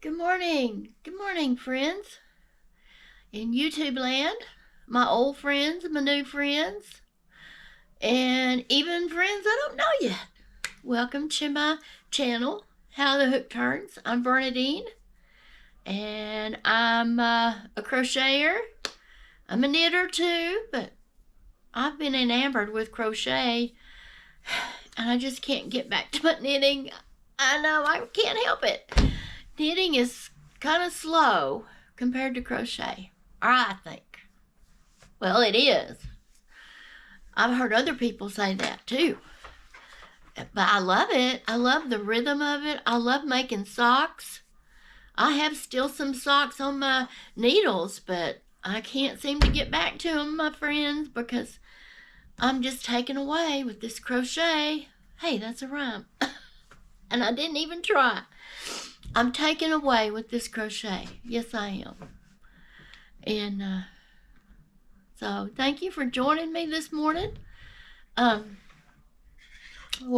Good morning. Good morning, friends. In YouTube land, my old friends, my new friends, and even friends I don't know yet. Welcome to my channel, How the Hook Turns. I'm Bernadine, and I'm a crocheter. I'm a knitter too, but I've been enamored with crochet, and I just can't get back to my knitting. I know, I can't help it. Knitting is kind of slow compared to crochet, I think. Well, it is. I've heard other people say that too. But I love it. I love the rhythm of it. I love making socks. I have still some socks on my needles, but I can't seem to get back to them, my friends, because I'm just taken away with this crochet. Hey, that's a rhyme. And I didn't even try. I'm taken away with this crochet. Yes, I am. And so thank you for joining me this morning. What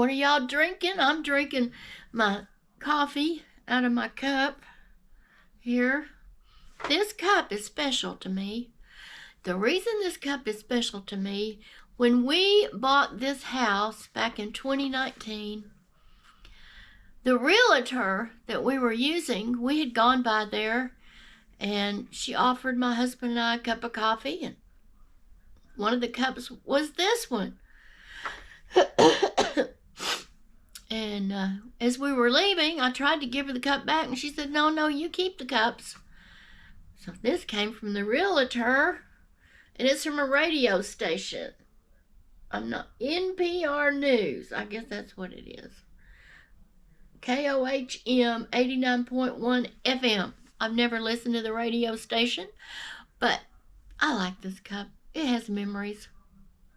are y'all drinking? I'm drinking my coffee out of my cup here. This cup is special to me. The reason this cup is special to me, when we bought this house back in 2019, the realtor that we were using, we had gone by there, and she offered my husband and I a cup of coffee, and one of the cups was this one. And as we were leaving, I tried to give her the cup back, and she said, no, you keep the cups. So this came from the realtor, and it's from a radio station. I'm not NPR News. I guess that's what it is. KOHM 89.1 FM. I've never listened to the radio station, but I like this cup. It has memories.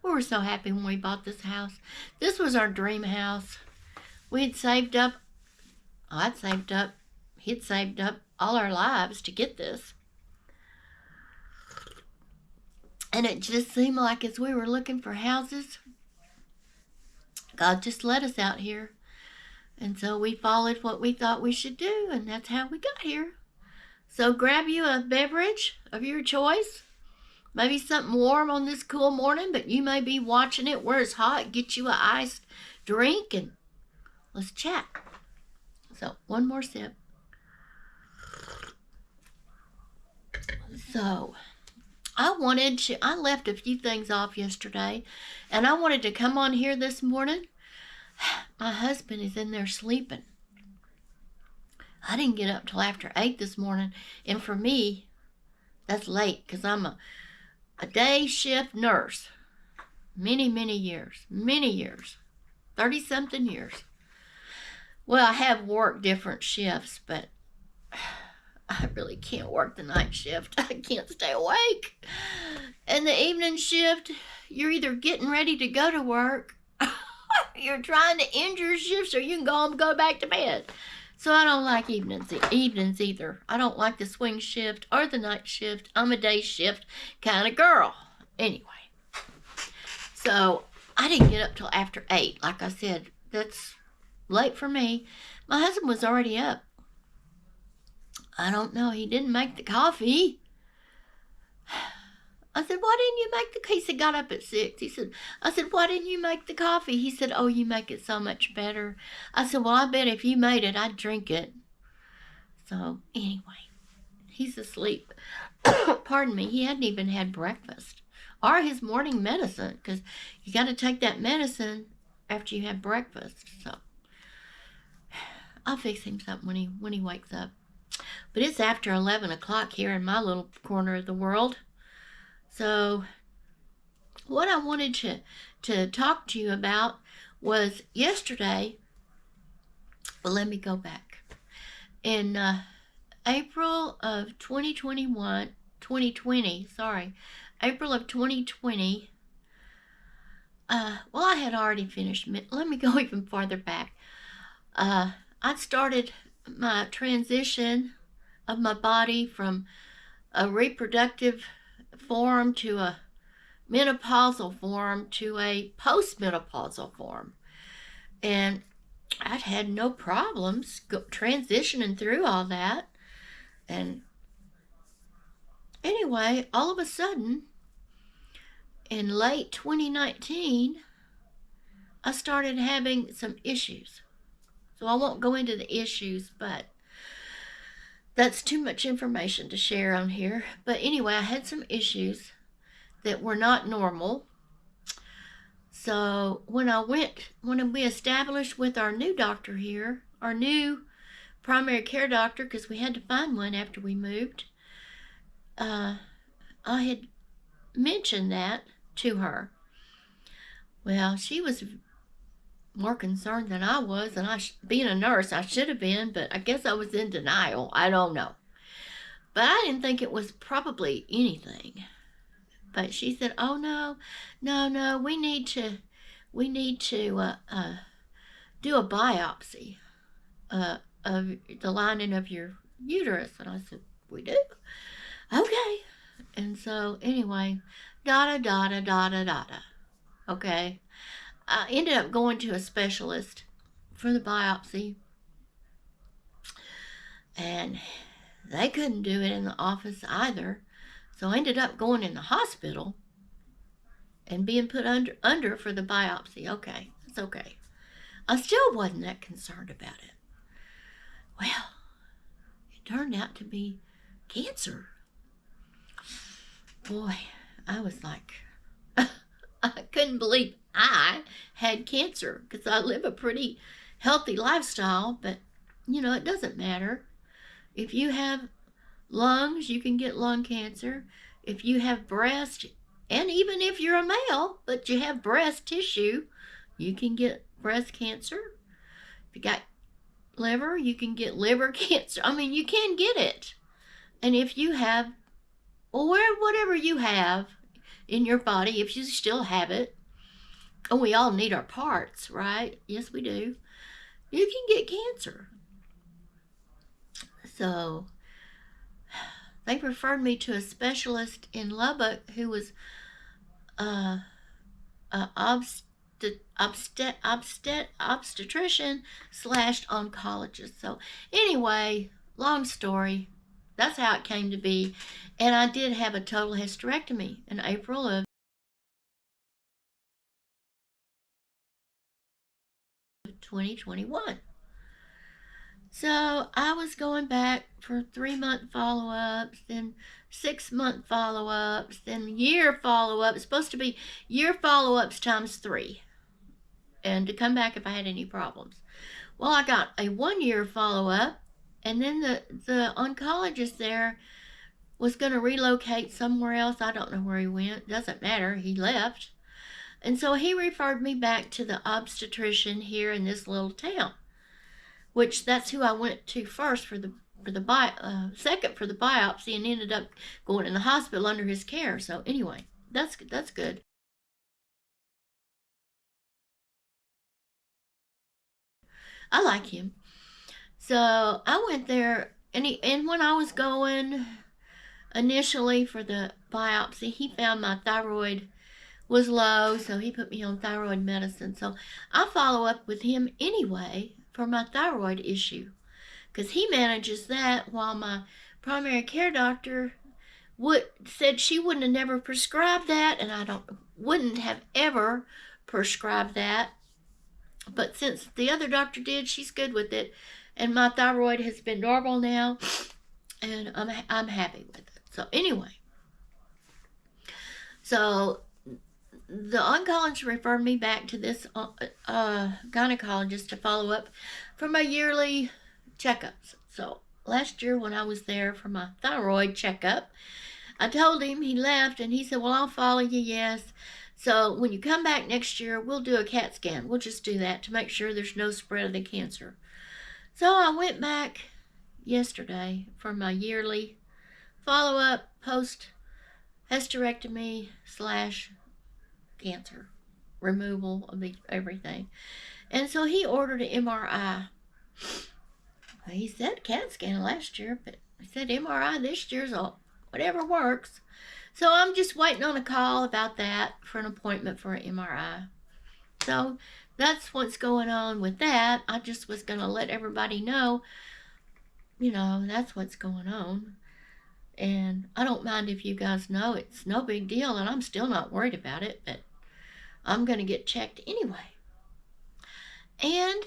We were so happy when we bought this house. This was our dream house. We had saved up, he'd saved up all our lives to get this. And it just seemed like as we were looking for houses, God just led us out here. And so we followed what we thought we should do, and that's how we got here. So grab you a beverage of your choice. Maybe something warm on this cool morning, but you may be watching it where it's hot. Get you an iced drink, and let's chat. So one more sip. So I left a few things off yesterday, and I wanted to come on here this morning. My husband is in there sleeping. I didn't get up till after 8 this morning, and for me, that's late because I'm a day shift nurse. Many years, 30-something years. Well, I have worked different shifts, but I really can't work the night shift. I can't stay awake. And the evening shift, you're either getting ready to go to work, you're trying to end your shift so you can go home and go back to bed. So I don't like evenings either. I don't like the swing shift or the night shift. I'm a day shift kind of girl. Anyway, so I didn't get up till after 8. Like I said, that's late for me. My husband was already up. I don't know. He didn't make the coffee. I said, why didn't you make the coffee? He said, got up at 6. I said, why didn't you make the coffee? He said, oh, you make it so much better. I said, well, I bet if you made it, I'd drink it. So anyway, he's asleep. Pardon me. He hadn't even had breakfast or his morning medicine, because you got to take that medicine after you have breakfast. So I'll fix him something when he wakes up. But it's after 11 o'clock here in my little corner of the world. So what I wanted to talk to you about was yesterday. Well, let me go back. In April of 2020, April of 2020, well, I had already finished. Let me go even farther back. I started my transition of my body from a reproductive form to a menopausal form to a postmenopausal form. And I'd had no problems transitioning through all that. And anyway, all of a sudden, in late 2019, I started having some issues. So I won't go into the issues, but that's too much information to share on here. But anyway, I had some issues that were not normal. So when we established with our new doctor here, our new primary care doctor, because we had to find one after we moved, I had mentioned that to her. Well, she was more concerned than I was, and being a nurse, I should have been, but I guess I was in denial. I don't know. But I didn't think it was probably anything. But she said, "Oh no, we need to do a biopsy of the lining of your uterus." And I said, "We do? Okay." And so anyway, okay. I ended up going to a specialist for the biopsy, and they couldn't do it in the office either. So I ended up going in the hospital and being put under for the biopsy. Okay, it's okay. I still wasn't that concerned about it. Well, it turned out to be cancer. Boy, I was like, I couldn't believe I had cancer, because I live a pretty healthy lifestyle, but it doesn't matter. If you have lungs, you can get lung cancer. If you have breast, and even if you're a male, but you have breast tissue, you can get breast cancer. If you got liver, you can get liver cancer. I mean, you can get it. And if you have, or whatever you have in your body, if you still have it, and we all need our parts, right? Yes, we do. You can get cancer. So they referred me to a specialist in Lubbock who was an obstetrician / oncologist. So anyway, long story, that's how it came to be. And I did have a total hysterectomy in April of 2021. So I was going back for 3-month follow-ups, then 6-month follow-ups, then year follow-ups. Supposed to be year follow-ups times 3, and to come back if I had any problems. Well, I got a 1-year follow-up, and then the oncologist there was going to relocate somewhere else. I don't know where he went. Doesn't matter. He left. And so he referred me back to the obstetrician here in this little town, which that's who I went to first for the second for the biopsy, and ended up going in the hospital under his care. So anyway, that's good. I like him. So I went there, and when I was going initially for the biopsy, he found my thyroid was low, so he put me on thyroid medicine. So I follow up with him anyway for my thyroid issue, because he manages that, while my primary care doctor said she wouldn't have never prescribed that, and I wouldn't have ever prescribed that. But since the other doctor did, she's good with it, and my thyroid has been normal now, and I'm happy with it. So anyway, so the oncologist referred me back to this gynecologist to follow up for my yearly checkups. So last year when I was there for my thyroid checkup, I told him, he left, and he said, "Well, I'll follow you, yes. So when you come back next year, we'll do a CAT scan. We'll just do that to make sure there's no spread of the cancer." So I went back yesterday for my yearly follow-up post hysterectomy / cancer removal of everything. And so he ordered an MRI. He said CAT scan last year, but he said MRI this year's whatever works. So I'm just waiting on a call about that for an appointment for an MRI. So that's what's going on with that. I just was going to let everybody know that's what's going on. And I don't mind if you guys know. It's no big deal, and I'm still not worried about it, but I'm going to get checked anyway. And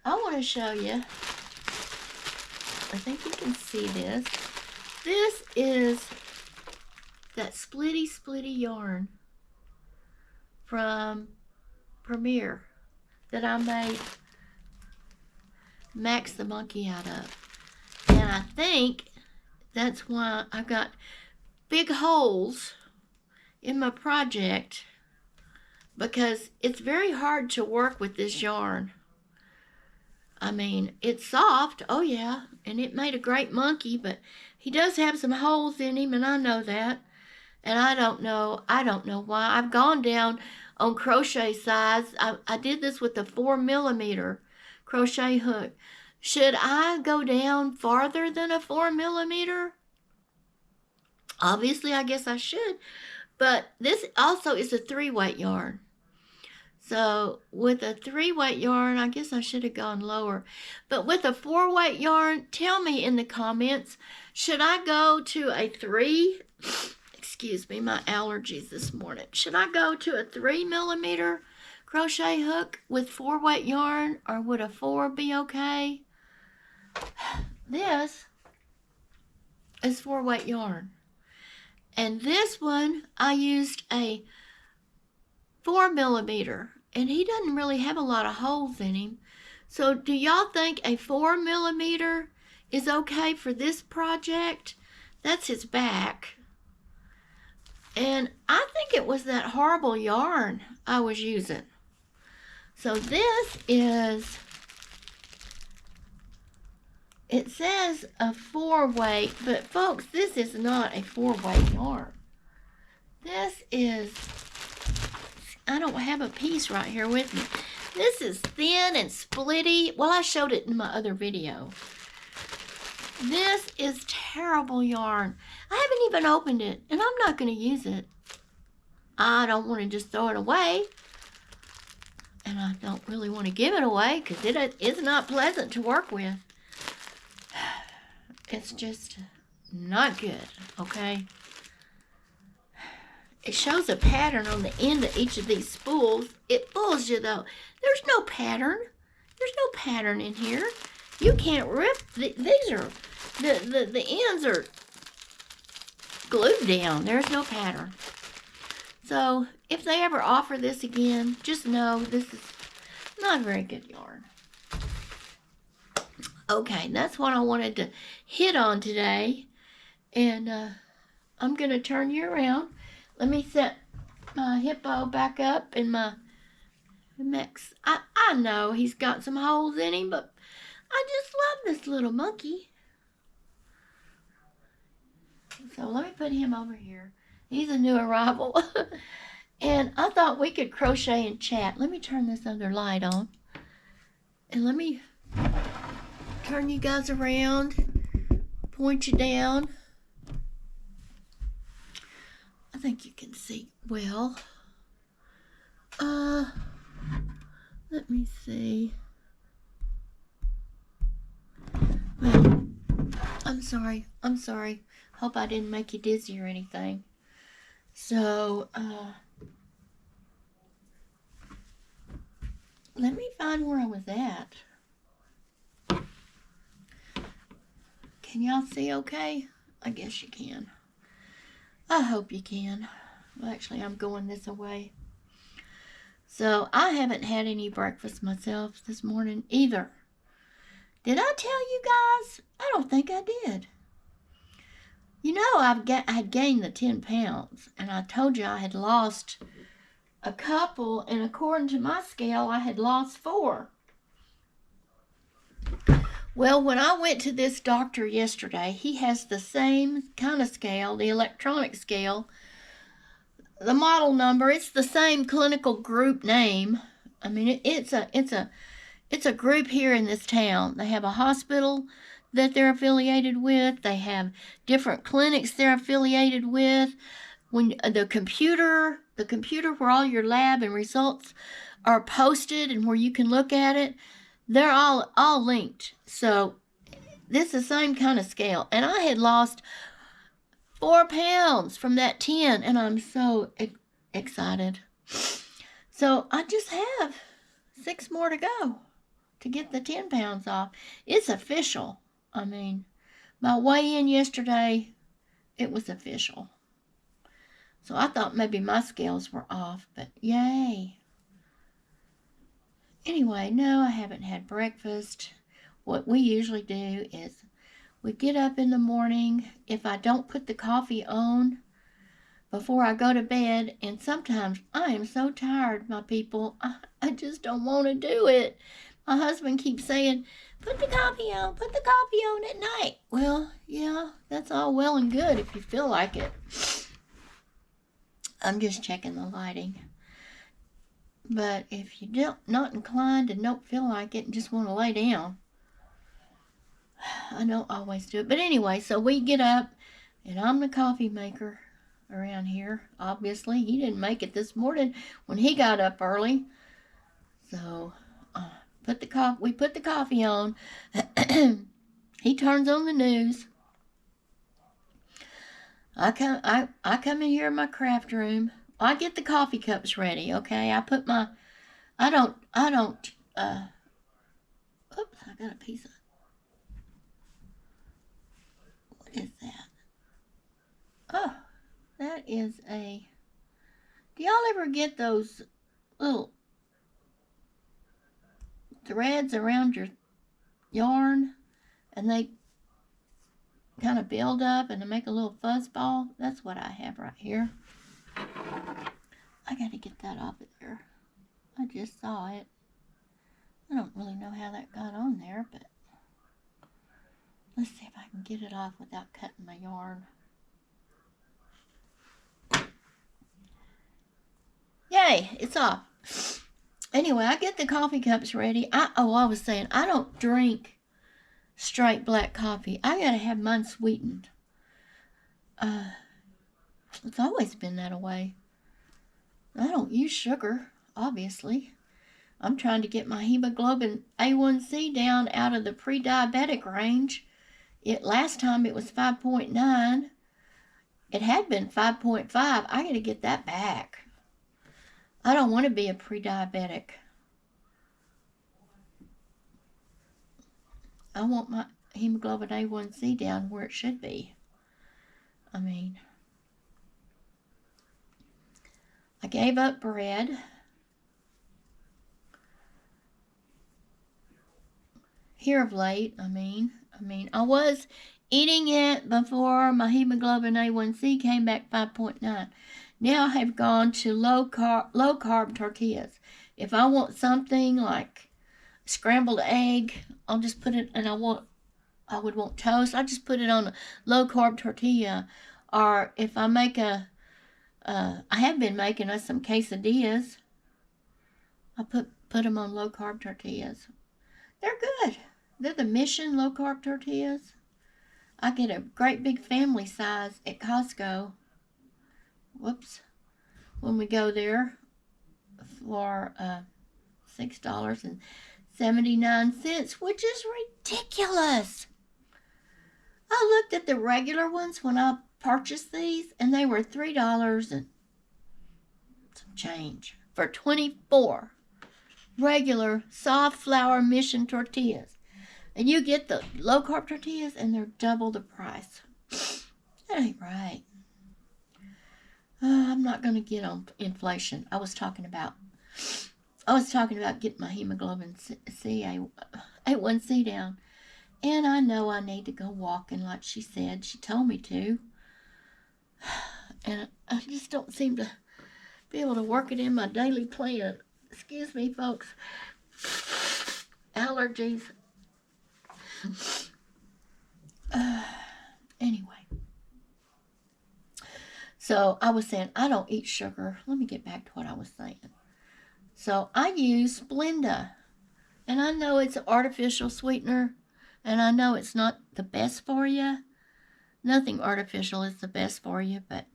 I want to show you, I think you can see this. This is that splitty yarn from Premier that I made Max the monkey out of. And I think that's why I've got big holes in my project, because it's very hard to work with this yarn. I mean, it's soft, oh yeah, and it made a great monkey, but he does have some holes in him, and I know that. And I don't know why. I've gone down on crochet size. I did this with a 4mm crochet hook. Should I go down farther than a 4mm? Obviously, I guess I should. But this also is a 3-weight yarn. So with a 3-weight yarn, I guess I should have gone lower. But with a 4-weight yarn, tell me in the comments, should I go to a 3? Excuse me, my allergies this morning. Should I go to a 3mm crochet hook with 4-weight yarn, or would a 4 be okay? This is 4-weight yarn. And this one, I used a 4mm, and he doesn't really have a lot of holes in him. So do y'all think a 4mm is okay for this project? That's his back. And I think it was that horrible yarn I was using. So this is, it says a 4-weight, but folks, this is not a 4-weight yarn. This is, I don't have a piece right here with me. This is thin and splitty. Well, I showed it in my other video. This is terrible yarn. I haven't even opened it, and I'm not going to use it. I don't want to just throw it away. And I don't really want to give it away, because it is not pleasant to work with. It's just not good, okay? It shows a pattern on the end of each of these spools. It fools you, though. There's no pattern. There's no pattern in here. You can't rip. These are, the ends are glued down. There's no pattern. So, if they ever offer this again, just know this is not very good yarn. Okay, that's what I wanted to hit on today. And I'm going to turn you around. Let me set my hippo back up and my Max. I know he's got some holes in him, but I just love this little monkey. So let me put him over here. He's a new arrival. And I thought we could crochet and chat. Let me turn this other light on. And let me turn you guys around. Point you down. I think you can see well. Let me see. Well, I'm sorry. Hope I didn't make you dizzy or anything. So, let me find where I was at. Can y'all see okay? I guess you can. I hope you can. Well, actually, I'm going this way. So, I haven't had any breakfast myself this morning either. Did I tell you guys? I don't think I did. You know, I had gained the 10 pounds, and I told you I had lost a couple, and according to my scale, I had lost 4. Well, when I went to this doctor yesterday, he has the same kind of scale, the electronic scale. The model number, it's the same clinical group name. I mean, it's a group here in this town. They have a hospital that they're affiliated with. They have different clinics they're affiliated with. When the computer where all your lab and results are posted and where you can look at it, they're all linked. So this is the same kind of scale. And I had lost 4 pounds from that 10, and I'm so excited. So I just have 6 more to go to get the 10 pounds off. It's official. I mean, my weigh-in yesterday, it was official. So I thought maybe my scales were off, but yay. Anyway, no, I haven't had breakfast. What we usually do is we get up in the morning. If I don't put the coffee on before I go to bed, and sometimes I am so tired, my people, I just don't want to do it. My husband keeps saying, put the coffee on at night. Well, yeah, that's all well and good if you feel like it. I'm just checking the lighting. But if you don't not inclined and don't feel like it and just want to lay down, I don't always do it. But anyway, so we get up, and I'm the coffee maker around here. Obviously, he didn't make it this morning when he got up early. So we put the coffee on. He turns on the news. I come in here in my craft room. I get the coffee cups ready, okay? Oops, I got a piece of, what is that? Oh, that is do y'all ever get those little threads around your yarn and they kind of build up and they make a little fuzz ball? That's what I have right here. I gotta get that off of there. I just saw it. I don't really know how that got on there, but let's see if I can get it off without cutting my yarn. Yay, it's off. Anyway, I get the coffee cups ready. I was saying, I don't drink straight black coffee. I gotta have mine sweetened. It's always been that way. I don't use sugar, obviously. I'm trying to get my hemoglobin A1C down out of the pre-diabetic range. Last time it was 5.9. It had been 5.5. I gotta get that back. I don't want to be a pre-diabetic. I want my hemoglobin A1C down where it should be. I mean, I gave up bread. Here of late, I mean, I was eating it before my hemoglobin A1C came back 5.9. Now I have gone to low carb tortillas. If I want something like scrambled egg, I'll just put it, and I would want toast, I just put it on a low carb tortilla. Or if I make I have been making us some quesadillas. I put them on low carb tortillas. They're good. They're the Mission low carb tortillas. I get a great big family size at Costco. Whoops. When we go there for $6.79, which is ridiculous. I looked at the regular ones when I purchased these, and they were $3 and some change for 24 regular soft flour Mission tortillas. And you get the low carb tortillas, and they're double the price. That ain't right. I'm not going to get on inflation. I was talking about getting my hemoglobin A1C down. And I know I need to go walking like she said. She told me to. And I just don't seem to be able to work it in my daily plan. Excuse me, folks. Allergies. Anyway. So I was saying I don't eat sugar. Let me get back to what I was saying. So I use Splenda. And I know it's an artificial sweetener. And I know it's not the best for you. Nothing artificial is the best for you. But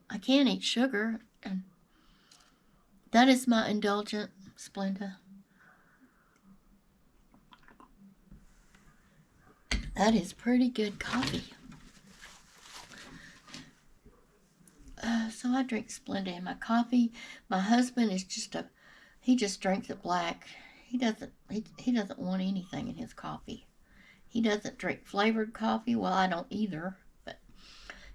I can't eat sugar. And that is my indulgent Splenda. That is pretty good coffee. So I drink Splenda in my coffee. My husband is he just drinks it black. He doesn't want anything in his coffee. He doesn't drink flavored coffee. Well, I don't either, but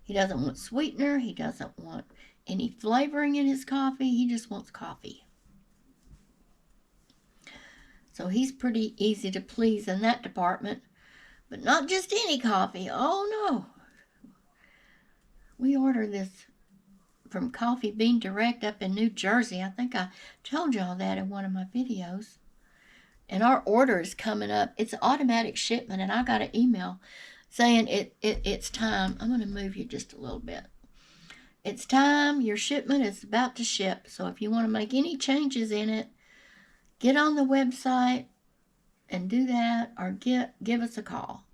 he doesn't want sweetener. He doesn't want any flavoring in his coffee. He just wants coffee. So he's pretty easy to please in that department. But not just any coffee. Oh, no. We order this from Coffee Bean Direct up in New Jersey. I think I told y'all that in one of my videos. And our order is coming up. It's an automatic shipment, and I got an email saying it's time. I'm going to move you just a little bit. It's time. Your shipment is about to ship. So if you want to make any changes in it, get on the website and do that, or give us a call.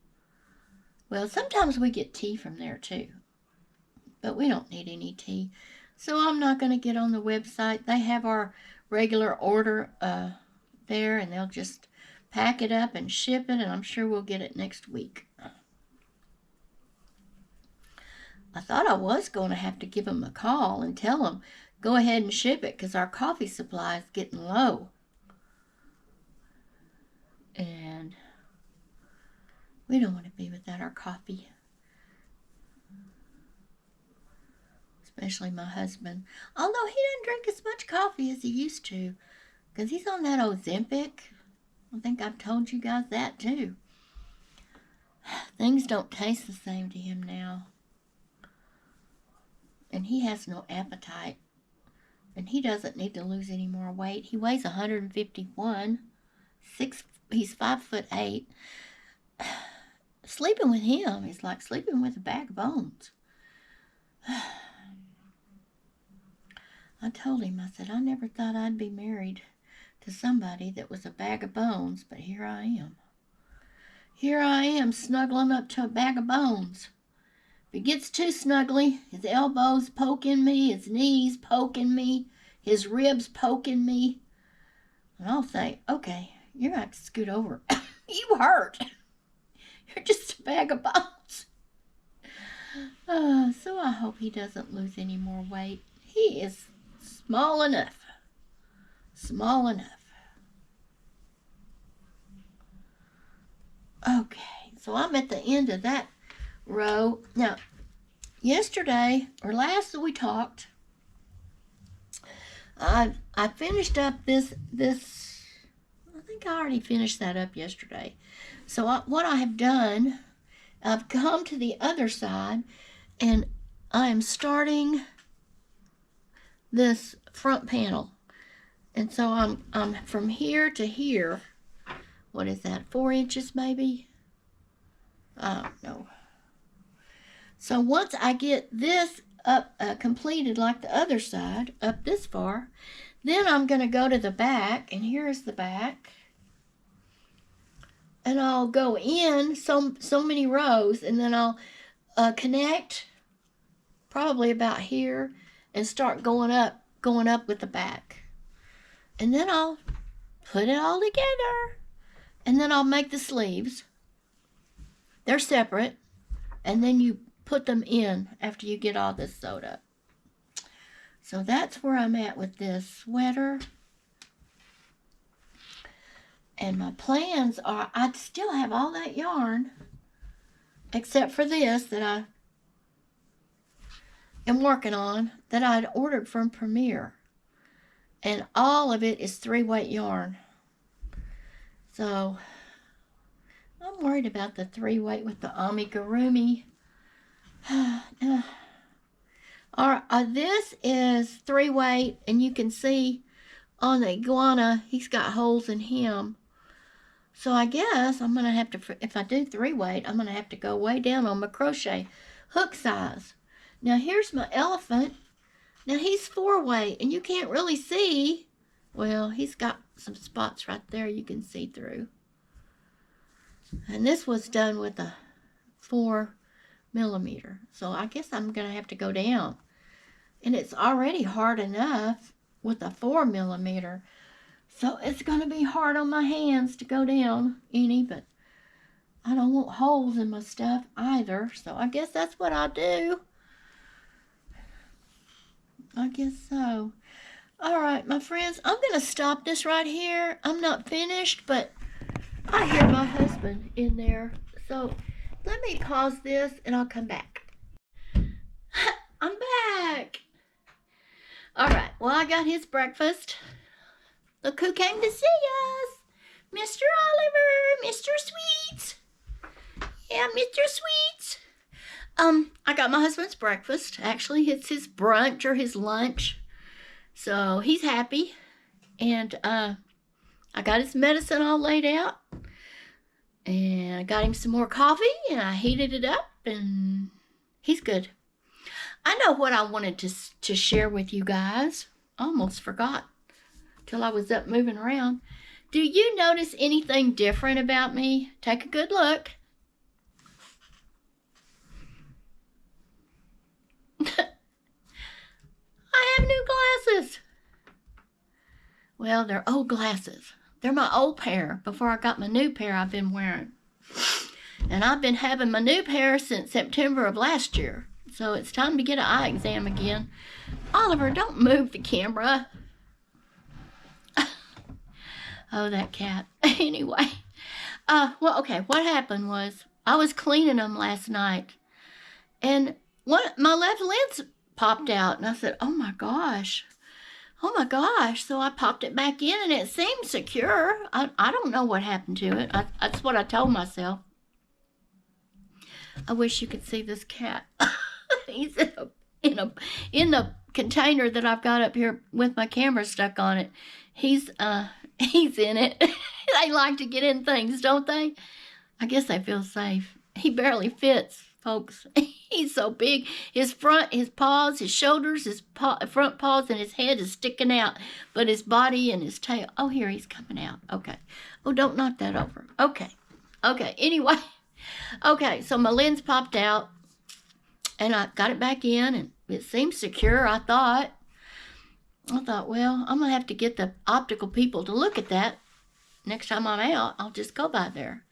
Well, sometimes we get tea from there too, but we don't need any tea. So I'm not going to get on the website. They have our regular order there, and they'll just pack it up and ship it, and I'm sure we'll get it next week. I thought I was going to have to give them a call and tell them, go ahead and ship it, because our coffee supply is getting low. And we don't want to be without our coffee. Especially my husband. Although he doesn't drink as much coffee as he used to, because he's on that Ozempic. I think I've told you guys that too. Things don't taste the same to him now. And he has no appetite. And he doesn't need to lose any more weight. He weighs 151. He's 5'8". Sleeping with him is like sleeping with a bag of bones. I told him, I said, I never thought I'd be married to somebody that was a bag of bones, but here I am. Here I am snuggling up to a bag of bones. If he gets too snuggly, his elbows poking me, his knees poking me, his ribs poking me, and I'll say, okay, you're going to have to scoot over. You hurt. You're just a bag of bones. So I hope he doesn't lose any more weight. He is small enough. Small enough. Okay, so I'm at the end of that row. Now, yesterday, or last we talked, I finished up this, I think I already finished that up yesterday. So what I have done, I've come to the other side, and I am starting this front panel. And so I'm from here to here. What is that, 4 inches maybe? I don't know. So once I get this up completed like the other side, up this far, then I'm going to go to the back, and here's the back. And I'll go in so many rows, and then I'll connect probably about here and start going up with the back. And then I'll put it all together, and then I'll make the sleeves. They're separate, and then you put them in after you get all this sewed up. So that's where I'm at with this sweater. And my plans are, I still have all that yarn, except for this that I am working on, that I'd ordered from Premier. And all of it is 3-weight yarn. So I'm worried about the 3-weight with the amigurumi. This is 3-weight, and you can see on the iguana, he's got holes in him. So I guess I'm going to have to, if I do 3-weight, I'm going to have to go way down on my crochet hook size. Now here's my elephant. Now he's 4-weight, and you can't really see. Well, he's got some spots right there you can see through. And this was done with a 4mm. So I guess I'm going to have to go down. And it's already hard enough with a 4mm. So it's going to be hard on my hands to go down any, but I don't want holes in my stuff either, so I guess that's what I'll do. I guess so. All right, my friends, I'm going to stop this right here. I'm not finished, but I hear my husband in there. So let me pause this and I'll come back. I'm back. All right, well, I got his breakfast. Look who came to see us. Mr. Oliver, Mr. Sweets. Yeah, Mr. Sweets. I got my husband's breakfast. Actually, it's his brunch or his lunch. So he's happy. And I got his medicine all laid out. And I got him some more coffee and I heated it up and he's good. I know what I wanted to share with you guys. Almost forgot till I was up moving around. Do you notice anything different about me? Take a good look. I have new glasses. Well, they're old glasses. They're my old pair before I got my new pair I've been wearing. And I've been having my new pair since September of last year. So it's time to get an eye exam again. Oliver, don't move the camera. Oh, that cat. Anyway. Well, okay, what happened was I was cleaning them last night. And my left lens popped out. And I said, oh my gosh. Oh my gosh. So I popped it back in and it seemed secure. I don't know what happened to it. That's what I told myself. I wish you could see this cat. He's in the container that I've got up here with my camera stuck on it. He's in it. They like to get in things, don't they? I guess they feel safe. He barely fits, folks. He's so big. His paws, his shoulders, his front paws, and his head is sticking out. But his body and his tail. Oh, here he's coming out. Okay. Oh, don't knock that over. Okay. Okay. Anyway. Okay. So my lens popped out. And I got it back in. And it seemed secure, I thought. Well, I'm going to have to get the optical people to look at that. Next time I'm out, I'll just go by there.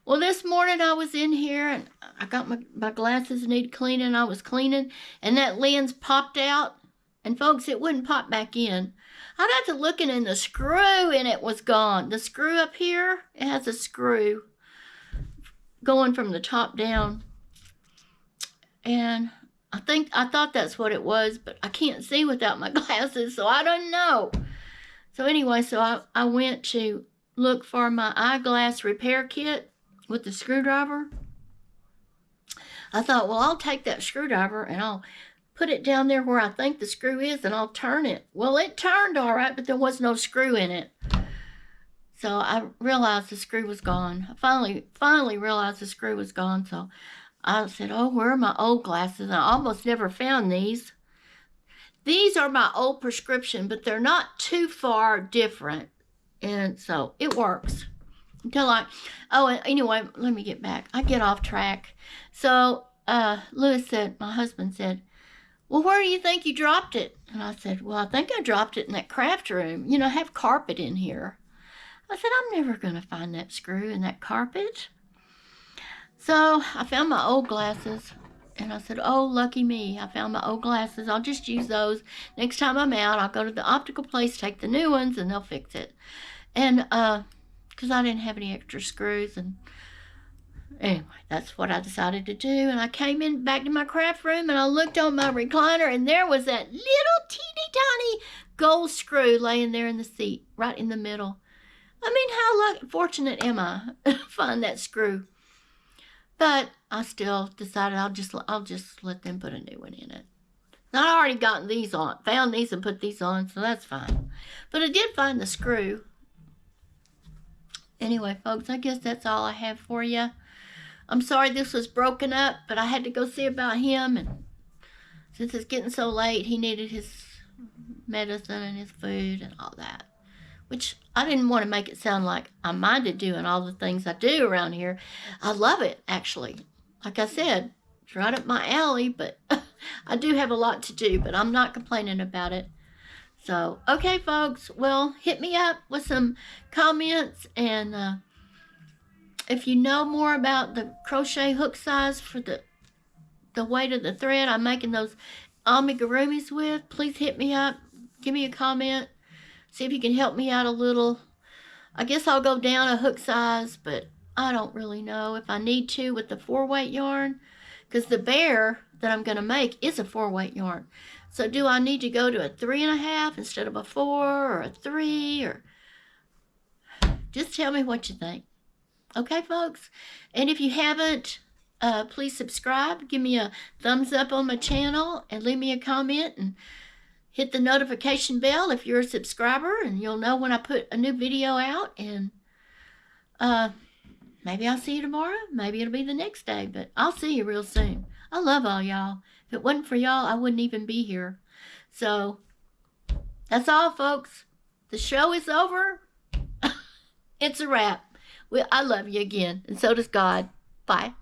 Well, this morning I was in here and I got my glasses need cleaning. I was cleaning and that lens popped out. And folks, it wouldn't pop back in. I got to looking and the screw in it was gone. The screw up here, it has a screw going from the top down. And I thought that's what it was, but I can't see without my glasses, so I don't know. So anyway, so I went to look for my eyeglass repair kit with the screwdriver. I thought, well, I'll take that screwdriver and I'll put it down there where I think the screw is and I'll turn it. Well, it turned all right, but there was no screw in it. So I realized the screw was gone. I finally realized the screw was gone, so I said, oh, where are my old glasses? And I almost never found these. These are my old prescription, but they're not too far different. And so it works. And anyway, let me get back. I get off track. So Lewis said, my husband said, well, where do you think you dropped it? And I said, well, I think I dropped it in that craft room. You know, I have carpet in here. I said, I'm never going to find that screw in that carpet. So I found my old glasses and I said, oh, lucky me. I found my old glasses. I'll just use those. Next time I'm out, I'll go to the optical place, take the new ones, and they'll fix it. And because I didn't have any extra screws. And anyway, that's what I decided to do. And I came back to my craft room and I looked on my recliner and there was that little teeny tiny gold screw laying there in the seat, right in the middle. I mean, how fortunate am I to find that screw? But I still decided I'll just let them put a new one in it. Now, I already gotten these on, found these and put these on, so that's fine. But I did find the screw. Anyway, folks, I guess that's all I have for you. I'm sorry this was broken up, but I had to go see about him. And since it's getting so late, he needed his medicine and his food and all that. Which I didn't want to make it sound like I minded doing all the things I do around here. I love it, actually. Like I said, it's right up my alley, but I do have a lot to do, but I'm not complaining about it. So, okay, folks, well, hit me up with some comments, and if you know more about the crochet hook size for the weight of the thread I'm making those amigurumis with, please hit me up. Give me a comment. See if you can help me out a little. I guess I'll go down a hook size, but I don't really know if I need to with the 4-weight yarn, because the bear that I'm going to make is a 4-weight yarn. So do I need to go to a 3.5 instead of a 4 or a 3? Or just tell me what you think. Okay, folks? And if you haven't, please subscribe. Give me a thumbs up on my channel and leave me a comment and hit the notification bell if you're a subscriber, and you'll know when I put a new video out. And maybe I'll see you tomorrow. Maybe it'll be the next day, but I'll see you real soon. I love all y'all. If it wasn't for y'all, I wouldn't even be here. So that's all, folks. The show is over. It's a wrap. I love you again, and so does God. Bye.